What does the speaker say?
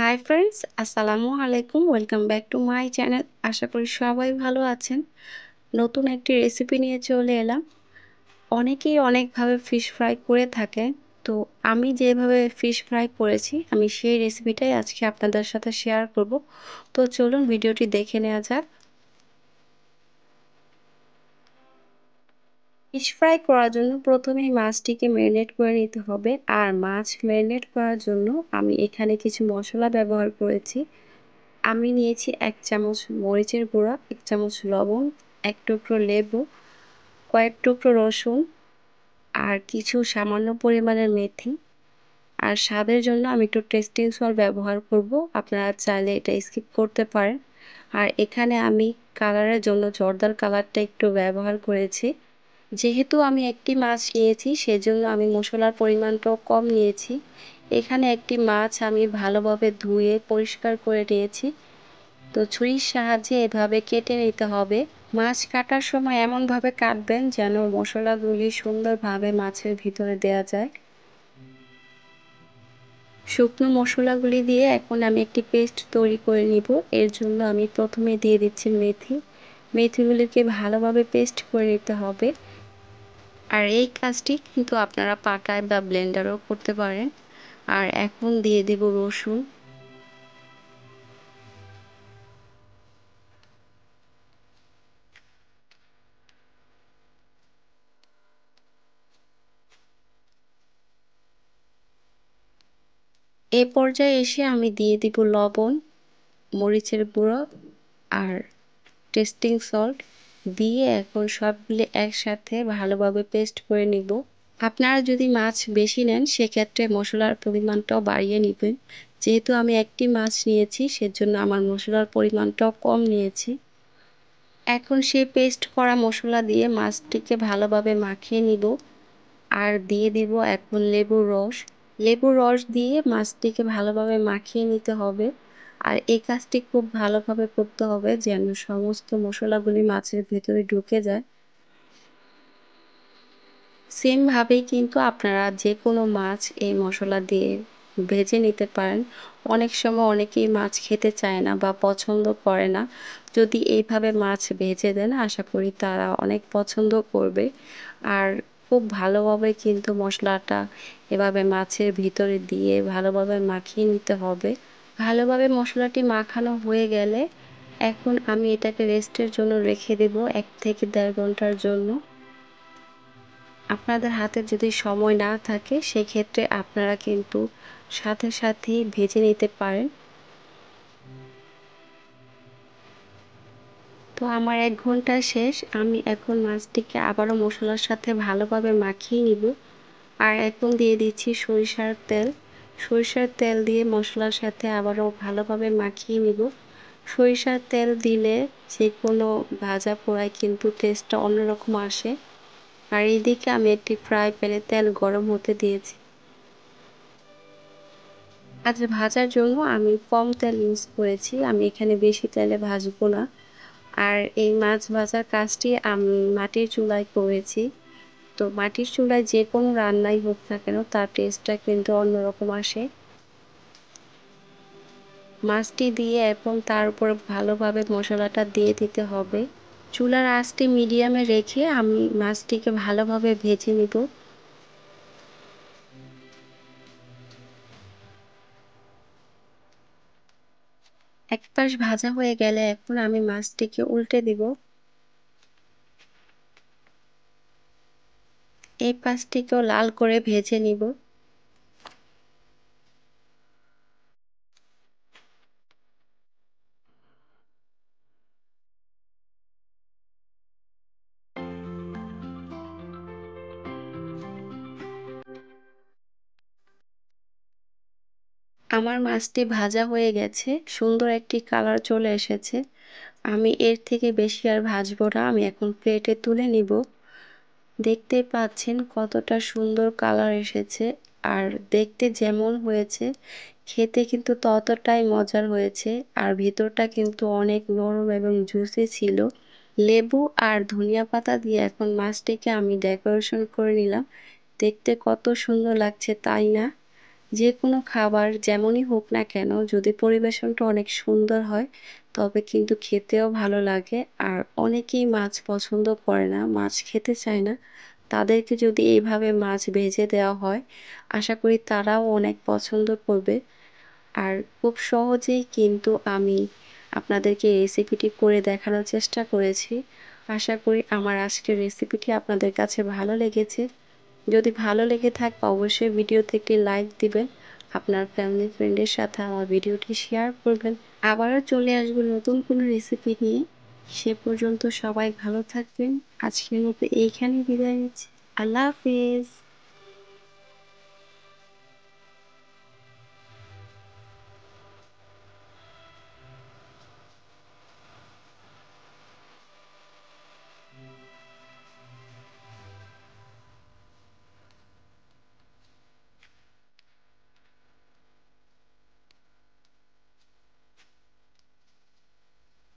High friends, আসসালামু আলাইকুম। Welcome back to my channel. আশা করি সবাই ভালো আছেন। নতুন একটি রেসিপি নিয়ে চলে এলাম। অনেকেই অনেকভাবে ফিশ ফ্রাই করে থাকে। তো আমি যেভাবে ফিশ ফ্রাই করেছি, আমি সেই রেসিপিটাই আজকে আপনাদের সাথে শেয়ার করব। তো চলুন ভিডিওটি দেখে নেওয়া যাক। ফিশ ফ্রাই করার জন্য প্রথমেই মাছটিকে ম্যারিনেট করে নিতে হবে। আর মাছ ম্যারিনেট করার জন্য আমি এখানে কিছু মশলা ব্যবহার করেছি। আমি নিয়েছি 1 চামচ মরিচের গুঁড়া, 1 চামচ লবণ, 1 টুকরো লেবু, কয়েক টুকরো রসুন আর কিছু সামান্য পরিমাণের মেথি। আর স্বাদের জন্য আমি একটু টেস্টিং সল্ট ব্যবহার করব। আপনারা চাইলে এটা স্কিপ করতে পারেন। আর এখানে আমি কালারের জন্য জর্দার কালারটা একটু ব্যবহার করেছি। যেহেতু আমি একটি মাছ নিয়েছি সেজন্য আমি মশলার পরিমাণটাও কম নিয়েছি। এখানে একটি মাছ আমি ভালোভাবে ধুয়ে পরিষ্কার করে নিয়েছি। তো ছুরির সাহায্যে এভাবে কেটে নিতে হবে। মাছ কাটার সময় এমনভাবে কাটবেন যেন মশলাগুলি সুন্দরভাবে মাছের ভিতরে দেওয়া যায়। শুকনো মশলাগুলি দিয়ে এখন আমি একটি পেস্ট তৈরি করে নিব। এর জন্য আমি প্রথমে দিয়ে দিচ্ছি মেথি। মেথিগুলিকে ভালোভাবে পেস্ট করে নিতে হবে। আর এই কাজটি কিন্তু আপনারা পাটায় বা ব্লেন্ডারও করতে পারেন। আর এখন দিয়ে দেব রসুন। এ পর্যায়ে এসে আমি দিয়ে দিব লবণ, মরিচের গুঁড়ো আর টেস্টিং সল্ট দিয়ে এখন সবগুলি একসাথে ভালোভাবে পেস্ট করে নিব। আপনারা যদি মাছ বেশি নেন সেক্ষেত্রে মশলার পরিমাণটাও বাড়িয়ে নেবেন। যেহেতু আমি একটি মাছ নিয়েছি সেজন্য আমার মশলার পরিমাণটাও কম নিয়েছি। এখন সেই পেস্ট করা মশলা দিয়ে মাছটিকে ভালোভাবে মাখিয়ে নিব। আর দিয়ে দিব এখন লেবুর রস। লেবুর রস দিয়ে মাছটিকে ভালোভাবে মাখিয়ে নিতে হবে। আর এই কাজটি খুব ভালোভাবে করতে হবে যেন সমস্ত মশলাগুলি মাছের ভেতরে ঢুকে যায়। সেমভাবেই কিন্তু আপনারা যে কোনো মাছ এই মশলা দিয়ে ভেজে নিতে পারেন। অনেক সময় অনেকেই মাছ খেতে চায় না বা পছন্দ করে না। যদি এইভাবে মাছ ভেজে দেন আশা করি তারা অনেক পছন্দ করবে। আর খুব ভালোভাবে কিন্তু মশলাটা এভাবে মাছের ভিতরে দিয়ে ভালোভাবে মাখিয়ে নিতে হবে। ভালোভাবে মশলাটি মাখানো হয়ে গেলে এখন আমি এটাকে রেস্টের জন্য রেখে দেব 1 থেকে 1.5 ঘন্টার জন্য। আপনাদের হাতে যদি সময় না থাকে সেক্ষেত্রে আপনারা কিন্তু সাথে সাথেই ভেজে নিতে পারেন। তো আমার 1 ঘন্টা শেষ। আমি এখন মাছটিকে আবারও মশলার সাথে ভালোভাবে মাখিয়ে নিব। আর এখন দিয়ে দিচ্ছি সরিষার তেল। সরিষার তেল দিয়ে মশলার সাথে আবারও ভালোভাবে মাখিয়ে নিব। সরিষার তেল দিলে যে কোনো ভাজা পোড়ায় কিন্তু টেস্টটা অন্যরকম আসে। আর এইদিকে আমি একটি ফ্রাই প্যানে তেল গরম হতে দিয়েছি। আজ ভাজার জন্য আমি কম তেল ইউজ করেছি। আমি এখানে বেশি তেলে ভাজবো না। আর এই মাছ ভাজার কাজটি আমি মাটির চুলায় করেছি। তো মাটির চুলায় যে কোনো রান্নাই হোক না কেন তার টেস্টটা কিন্তু অন্যরকম আসে। মাছটি দিয়ে এবং তার উপর ভালোভাবে মশলাটা দিয়ে দিতে হবে। চুলার আঁচটি মিডিয়ামে রেখে আমি মাছটিকে ভালোভাবে ভেজে নিব। এক পাশ ভাজা হয়ে গেলে এখন আমি মাছটিকে উল্টে দিব। এই পাশটিকেও লাল করে ভেজে নিব। আমার মাছটি ভাজা হয়ে গেছে, সুন্দর একটি কালার চলে এসেছে। আমি এর থেকে বেশি আর ভাজবো না, আমি এখন প্লেটে তুলে নিব। দেখতেই পাচ্ছেন কতটা সুন্দর কালার এসেছে। আর দেখতে যেমন হয়েছে খেতে কিন্তু ততটাই মজার হয়েছে। আর ভিতরটা কিন্তু অনেক নরম এবং জুসি ছিল। লেবু আর ধনিয়া পাতা দিয়ে এখন মাছটিকে আমি ডেকোরেশন করে নিলাম। দেখতে কত সুন্দর লাগছে তাই না? যে কোনো খাবার যেমনই হোক না কেন যদি পরিবেশনটা অনেক সুন্দর হয় তবে কিন্তু খেতেও ভালো লাগে। আর অনেকেই মাছ পছন্দ করে না, মাছ খেতে চায় না। তাদেরকে যদি এইভাবে মাছ ভেজে দেওয়া হয়, আশা করি তারাও অনেক পছন্দ করবে। আর খুব সহজেই কিন্তু আমি আপনাদেরকে এই রেসিপিটি করে দেখানোর চেষ্টা করেছি। আশা করি আমার আজকের রেসিপিটি আপনাদের কাছে ভালো লেগেছে। যদি ভালো লেগে থাকে অবশ্যই ভিডিওতে একটি লাইক দিবেন। আপনার ফ্যামিলি ফ্রেন্ডের সাথে আমার ভিডিওটি শেয়ার করবেন। আবারও চলে আসবো নতুন কোনো রেসিপি নিয়ে। সে পর্যন্ত সবাই ভালো থাকবেন। আজকের মতো এইখানেই বিদায় নিচ্ছি। আল্লাহ হাফেজ।